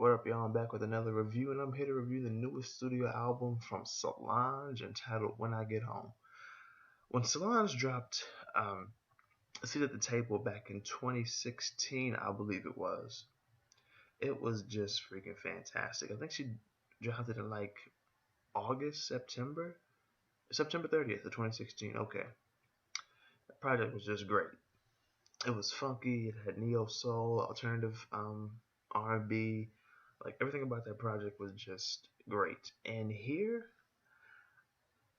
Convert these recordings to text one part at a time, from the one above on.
What up, y'all? I'm back with another review, and I'm here to review the newest studio album from Solange entitled When I Get Home. When Solange dropped A Seat at the Table back in 2016, I believe it was just freaking fantastic. I think she dropped it in like August, September 30th of 2016. Okay. The project was just great. It was funky, it had neo soul, alternative R&B. Like everything about that project was just great. And here,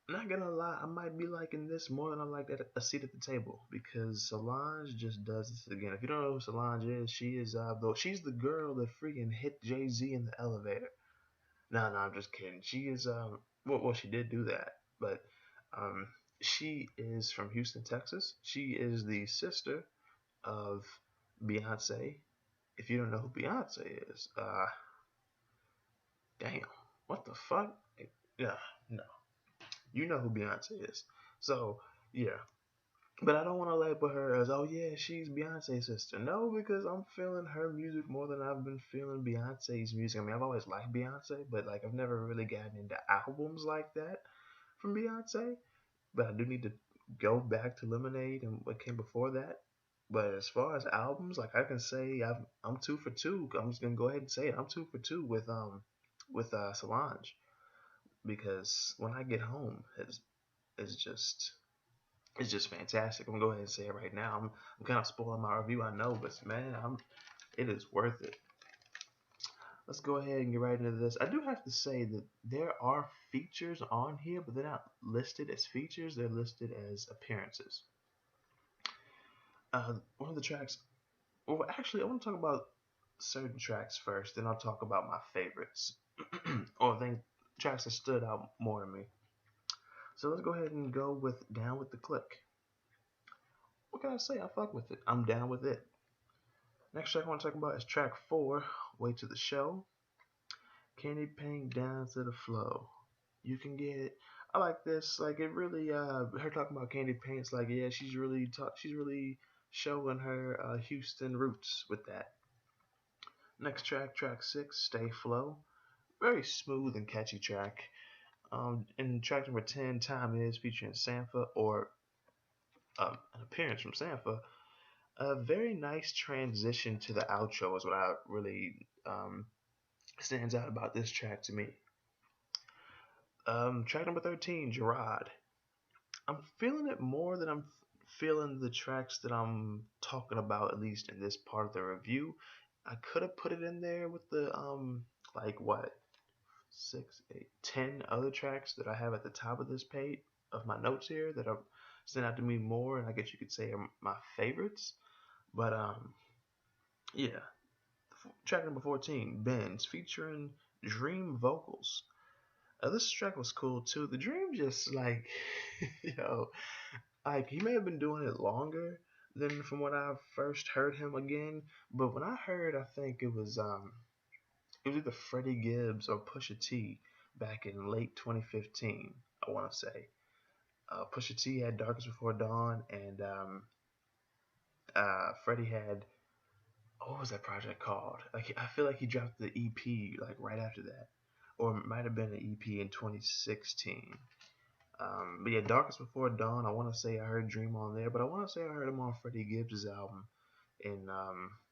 not gonna lie, I might be liking this more than I like A Seat at the Table because Solange just does this again. If you don't know who Solange is, she is though she's the girl that freaking hit Jay-Z in the elevator. No, I'm just kidding. She is well, she did do that, but um she is from Houston, Texas. She is the sister of Beyonce. If you don't know who Beyonce is, damn, what the fuck? Yeah, no, you know who Beyonce is. So yeah, but I don't want to label her as, oh yeah, she's Beyonce's sister. No, because I'm feeling her music more than I've been feeling Beyonce's music. I mean, I've always liked Beyonce, but like I've never really gotten into albums like that from Beyonce. But I do need to go back to Lemonade and what came before that. But as far as albums, like I can say I'm two for two. I'm just gonna go ahead and say it. I'm two for two with Solange because when I get home, it's just it's just fantastic. I'm gonna go ahead and say it right now. I'm kind of spoiling my review, I know, but man, it is worth it. Let's go ahead and get right into this. I do have to say that there are features on here, but they're not listed as features. They're listed as appearances. One of the tracks. Well, actually, I want to talk about certain tracks first, then I'll talk about my favorites, or think tracks that stood out more to me. So let's go ahead and go with "Down with the Click." What can I say? I fuck with it. I'm down with it. Next track I want to talk about is track 4, "Way to the Show." Candy paint down to the flow. You can get it. I like this. Like it really. Her talking about candy paints. Like yeah, she's really showing her Houston roots with that. Next track, track 6, "Stay Flow." Very smooth and catchy track. In track number 10, "Time Is," featuring Sampha, or an appearance from Sampha. A very nice transition to the outro is what I really stands out about this track to me. Track number 13, "Gerard." I'm feeling it more than I'm feeling the tracks that I'm talking about, at least in this part of the review. I could have put it in there with the like what, 10 other tracks that I have at the top of this page of my notes here that are stand out to me more, and I guess you could say are my favorites. But yeah, track number 14, "Benz," featuring Dream vocals. This track was cool too. The Dream just like, yo, like he may have been doing it longer than from when I first heard him again, but when I heard, I think it was either Freddie Gibbs or Pusha T back in late 2015. I want to say Pusha T had "Darkest Before Dawn," and Freddie had, what was that project called? Like I feel like he dropped the EP like right after that, or it might have been an EP in 2016. But yeah, "Darkest Before Dawn." I want to say I heard Dream on there, but I want to say I heard him on Freddie Gibbs' album in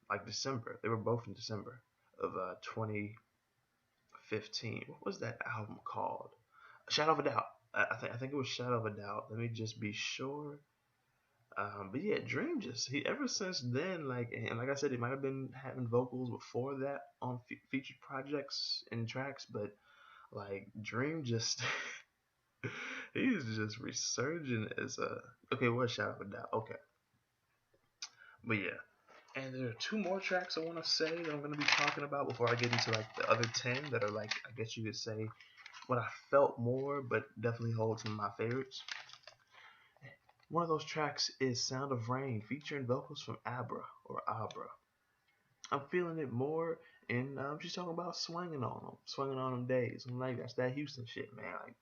like December. They were both in December of 2015. What was that album called? Shadow of a Doubt. I think it was Shadow of a Doubt. Let me just be sure. But yeah, Dream just he ever since then, like, and like I said, he might have been having vocals before that on featured projects and tracks, but like Dream just he's just resurgent as a, okay. What Shadow of a Doubt? Okay, but yeah, and there are two more tracks I want to say that I'm gonna be talking about before I get into like the other 10 that are like, I guess you could say what I felt more, but definitely hold some of my favorites. One of those tracks is "Sound of Rain," featuring vocals from Abra or Abra. I'm feeling it more, and she's talking about swinging on them days. I'm like, that's that Houston shit, man. Like,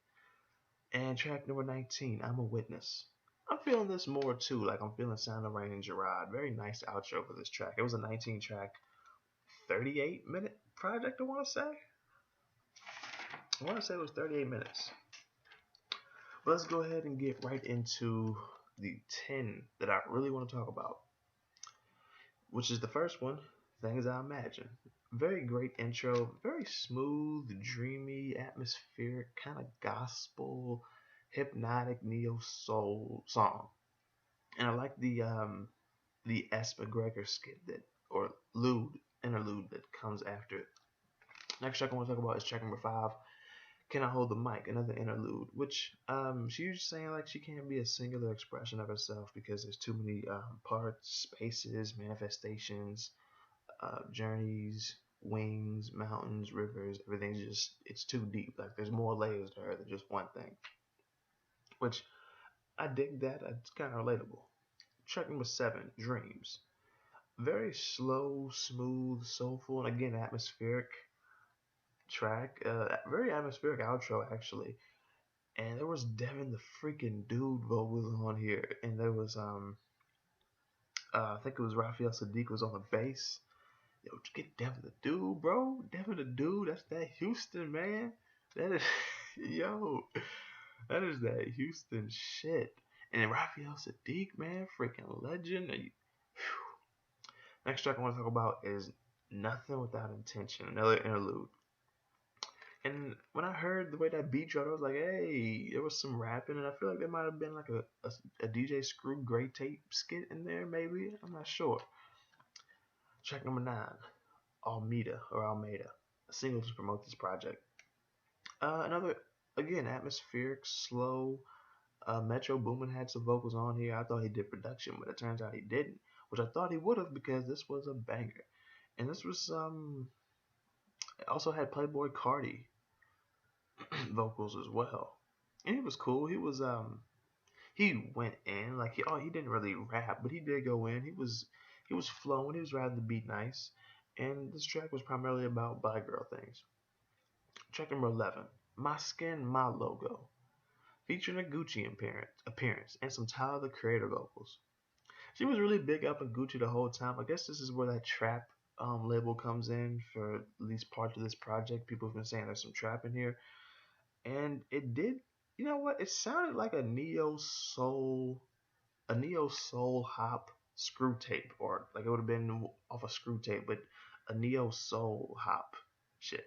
and track number 19, "I'm a Witness." I'm feeling this more too. Like I'm feeling "Sound of Rain" and Gerard. Very nice outro for this track. It was a 19 track 38-minute project, I want to say. It was 38 minutes. But let's go ahead and get right into the 10 that I really want to talk about, which is the first one, Things I Imagine. Very great intro, very smooth, dreamy, atmospheric, kind of gospel, hypnotic neo soul song. And I like the S. McGregor skit that, or interlude that comes after it. Next track I want to talk about is track number 5, Can I Hold the Mic? Another interlude, which she's saying like she can't be a singular expression of herself because there's too many parts, spaces, manifestations, journeys, wings, mountains, rivers. Everything's just, it's too deep. Like there's more layers to her than just one thing, which I dig that. It's kind of relatable. Track number 7, Dreams. Very slow, smooth, soulful, and again atmospheric track. Very atmospheric outro actually. And there was Devin the freaking dude vocals on here, and there was I think it was Raphael Sadiq was on the bass. Yo, get Devin the dude, bro. Devin the dude, that's that Houston, man. That is yo, that is that Houston shit. And then Raphael Sadiq, man, freaking legend. Next track I want to talk about is Nothing Without Intention, another interlude. And when I heard the way that beat dropped, I was like, hey, there was some rapping, and I feel like there might have been like a DJ Screw Great Tape skit in there, maybe. I'm not sure. Track number 9, Almeida, a single to promote this project. Another, again, atmospheric, slow. Metro Boomin had some vocals on here. I thought he did production, but it turns out he didn't, which I thought he would have because this was a banger. And this was also had Playboy Cardi vocals as well, and he was cool. He went in like he didn't really rap, but he did go in. He was flowing. He was riding the beat nice, and this track was primarily about bi girl things. Track number 11, My Skin, My Logo, featuring a Gucci appearance and some Tyler the Creator vocals. She was really big up in Gucci the whole time. I guess this is where that trap label comes in for at least part of this project. People have been saying there's some trap in here. And it did, you know what? It sounded like a neo soul hop screw tape, or like it would have been off a screw tape, but a neo soul hop shit.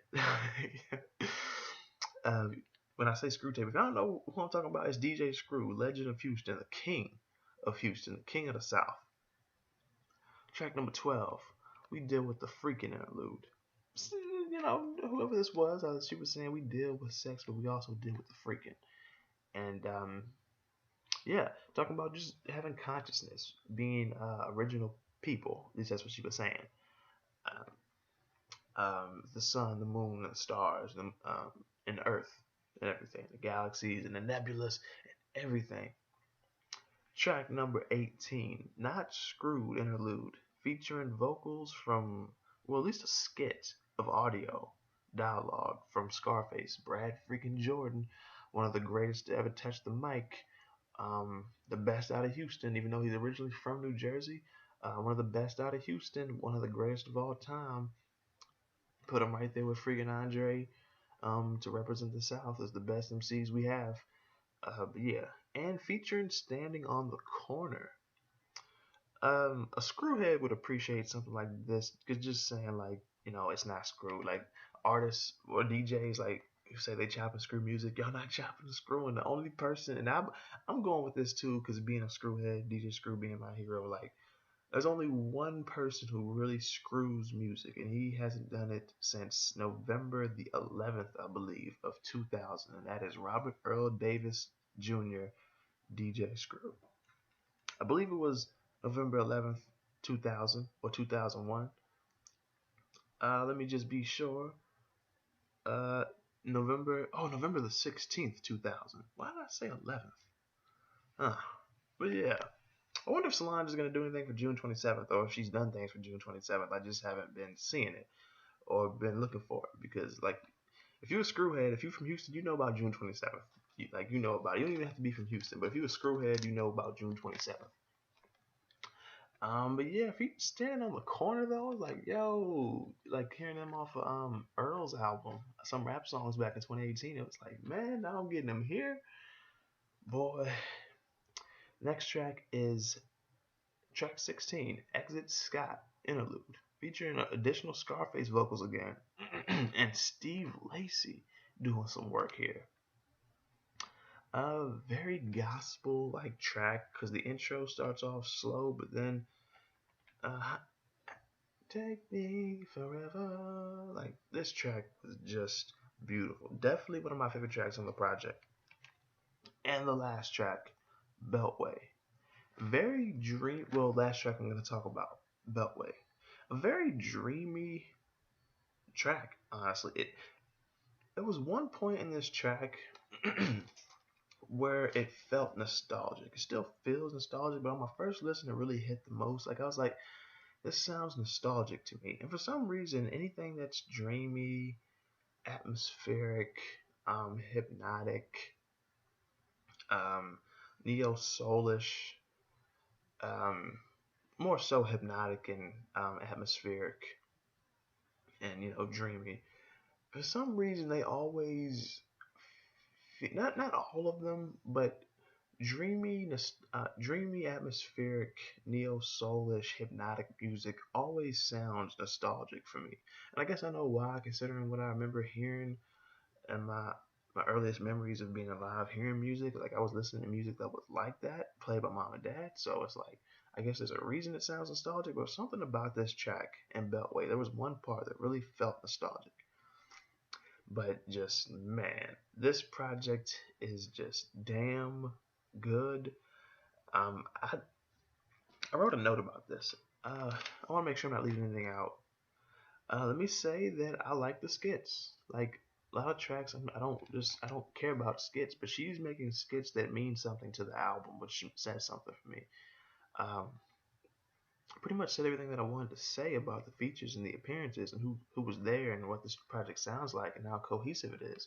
When I say screw tape, if I don't know who I'm talking about, it's DJ Screw, legend of Houston, the king of Houston, the king of the South. Track number 12, we deal with the freaking interlude. You know, whoever this was, she was saying we deal with sex, but we also deal with the freaking. And yeah, talking about just having consciousness, being original people. At least that's what she was saying. The sun, the moon, and the stars, and the earth, and everything, the galaxies, and the nebulas, and everything. Track number 18, Not Screwed interlude, featuring vocals from, well, at least a skit of audio dialogue from Scarface, Brad freaking Jordan, one of the greatest to ever touch the mic, the best out of Houston, even though he's originally from New Jersey, one of the best out of Houston, one of the greatest of all time. Put him right there with freaking Andre, to represent the South as the best MCs we have. Yeah, and featuring Standing on the Corner. A screwhead would appreciate something like this, because just saying like, you know, it's not screwed. Like artists or DJs like who say they chop and screw music, y'all not chopping and screwing. The only person, and I'm going with this too, because being a screwhead, DJ Screw being my hero, like there's only one person who really screws music, and he hasn't done it since November the 11th, I believe, of 2000, and that is Robert Earl Davis Jr., DJ Screw. I believe it was November 11th, 2000 or 2001. Let me just be sure. November the 16th, 2000. Why did I say 11th? But yeah. I wonder if Solange is going to do anything for June 27th, or if she's done things for June 27th. I just haven't been seeing it or been looking for it, because like if you're a screwhead, if you're from Houston, you know about June 27th. You know about it. You don't even have to be from Houston, but if you're a screwhead, you know about June 27th. But yeah, if he's standing on the corner though, it's like yo, like hearing them off of Earl's album, some rap songs back in 2018. It was like, man, now I'm getting them here, boy. Next track is track 16, Exit Scott Interlude, featuring additional Scarface vocals again, and Steve Lacy doing some work here. A very gospel like track because the intro starts off slow, but then uh, take me forever. Like this track was just beautiful. Definitely one of my favorite tracks on the project. And the last track, Beltway. Very dream. Well, last track I'm going to talk about, Beltway. A very dreamy track. Honestly, it was one point in this track where it felt nostalgic. It still feels nostalgic, but on my first listen, it really hit the most. Like I was like, this sounds nostalgic to me. And for some reason, anything that's dreamy, atmospheric, hypnotic, um, neo soulish, um, more so hypnotic and atmospheric, and dreamy. For some reason, they always not all of them, but dreamy, atmospheric, neo soulish, hypnotic music always sounds nostalgic for me. And I guess I know why, considering what I remember hearing and my earliest memories of being alive, hearing music. Like I was listening to music that was like that, played by mom and dad. So it's like I guess there's a reason it sounds nostalgic, but something about this track and Beltway. There was one part that really felt nostalgic. But just man, this project is just damn good. I wrote a note about this. I want to make sure I'm not leaving anything out. Let me say that I like the skits. Like a lot of tracks, I don't care about skits, but she's making skits that mean something to the album, which says something for me. Um, Pretty much said everything that I wanted to say about the features and the appearances and who was there and what this project sounds like and how cohesive it is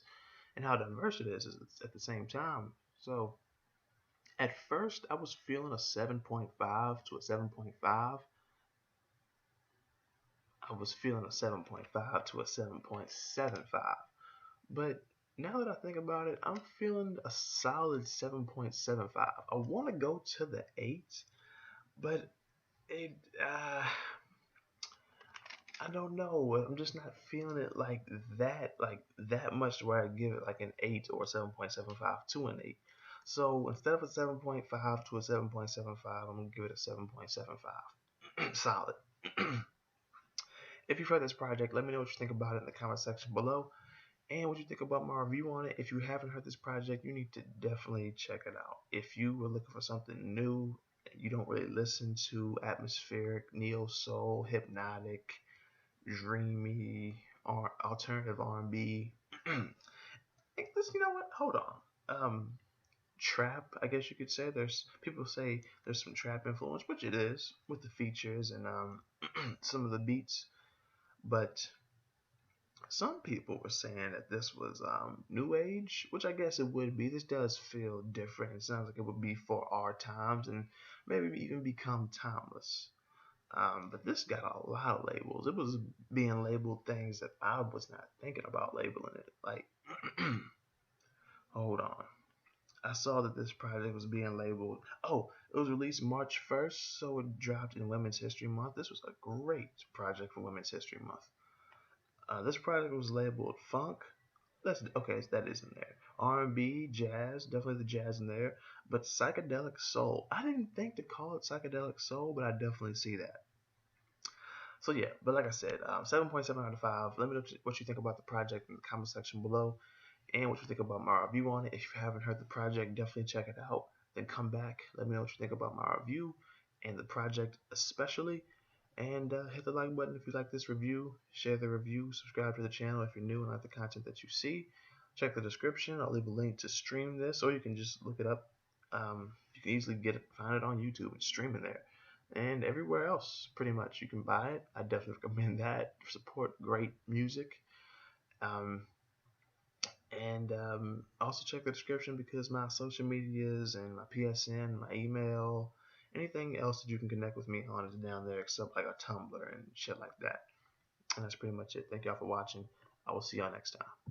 and how diverse it is at the same time. So at first, I was feeling a 7.5 to a 7.5. I was feeling a 7.5 to a 7.75. But now that I think about it, I'm feeling a solid 7.75. I want to go to the 8, but it I don't know. I'm just not feeling it like that much to where I give it like an 8 or 7.75 to an 8. So instead of a 7.5 to a 7.75, I'm gonna give it a 7.75. Solid. If you've heard this project, let me know what you think about it in the comment section below and what you think about my review on it. If you haven't heard this project, you need to definitely check it out. If you were looking for something new, you don't really listen to atmospheric, neo soul, hypnotic, dreamy, or alternative R&B. You know what? Hold on. Trap, I guess you could say. There's people say there's some trap influence, which it is with the features and some of the beats. But some people were saying that this was new age, which I guess it would be. This does feel different. It sounds like it would be for our times and maybe even become timeless. But this got a lot of labels. It was being labeled things that I was not thinking about labeling it. Like, hold on. I saw that this project was being labeled. Oh, it was released March 1st, so it dropped in Women's History Month. This was a great project for Women's History Month. This project was labeled funk. That's okay. That is in there. R&B, jazz, definitely the jazz in there. But psychedelic soul. I didn't think to call it psychedelic soul, but I definitely see that. So yeah, but like I said, 7.7 out of 5. Let me know what you think about the project in the comment section below, and what you think about my review on it. If you haven't heard the project, definitely check it out. Then come back. Let me know what you think about my review and the project especially. And hit the like button if you like this review. Share the review. Subscribe to the channel if you're new and like the content that you see. Check the description. I'll leave a link to stream this, or you can just look it up. You can easily find it on YouTube and stream it there. And everywhere else, pretty much, you can buy it. I definitely recommend that. Support great music. Um, and Also check the description because my social medias and my PSN, my email, Anything else that you can connect with me on is down there, except like a Tumblr and shit like that. And that's pretty much it. Thank y'all for watching. I will see y'all next time.